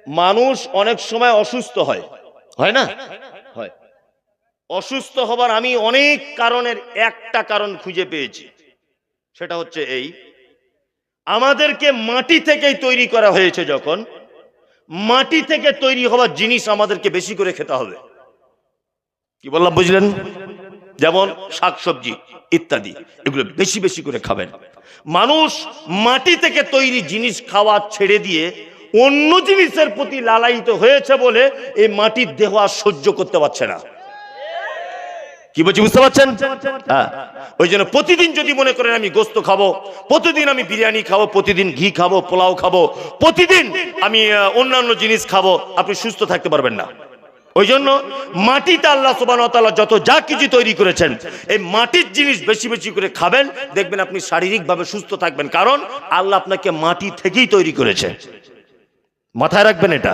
মানুষ অনেক সময় অসুস্থ হয়, হয় না? হয়। অসুস্থ হবার আমি অনেক কারণের একটা কারণ খুঁজে পেয়েছি, সেটা হচ্ছে এই, আমাদেরকে মাটি থেকেই তৈরি করা হয়েছে। যখন মাটি থেকে তৈরি হওয়ার জিনিস আমাদেরকে বেশি করে খেতে হবে। কি বললাম বুঝলেন? যেমন শাকসবজি ইত্যাদি, এগুলো বেশি বেশি করে খাবেন। মানুষ মাটি থেকে তৈরি জিনিস খাওয়া ছেড়ে দিয়ে অন্য জিনিসের প্রতি লালায়িত হয়েছে বলে এই মাটির দেহ আর সহ্য করতে পারছে না। কি বলছি বুঝতে পারছেন? হ্যাঁ, ওই জন্য প্রতিদিন যদি মনে করেন আমি গোস্ত খাবো, প্রতিদিন আমি বিরিয়ানি খাবো, প্রতিদিন ঘি খাবো, পোলাও খাবো, প্রতিদিন আমি অন্যান্য জিনিস খাবো, আপনি সুস্থ থাকতে পারবেন না। ওই জন্য মাটিতে আল্লাহ সুবহানাহু ওয়া তাআলা যত যা কিছু তৈরি করেছেন, এই মাটির জিনিস বেশি বেশি করে খাবেন, দেখবেন আপনি শারীরিকভাবে সুস্থ থাকবেন। কারণ আল্লাহ আপনাকে মাটি থেকেই তৈরি করেছে। মাথায় রাখবেন এটা।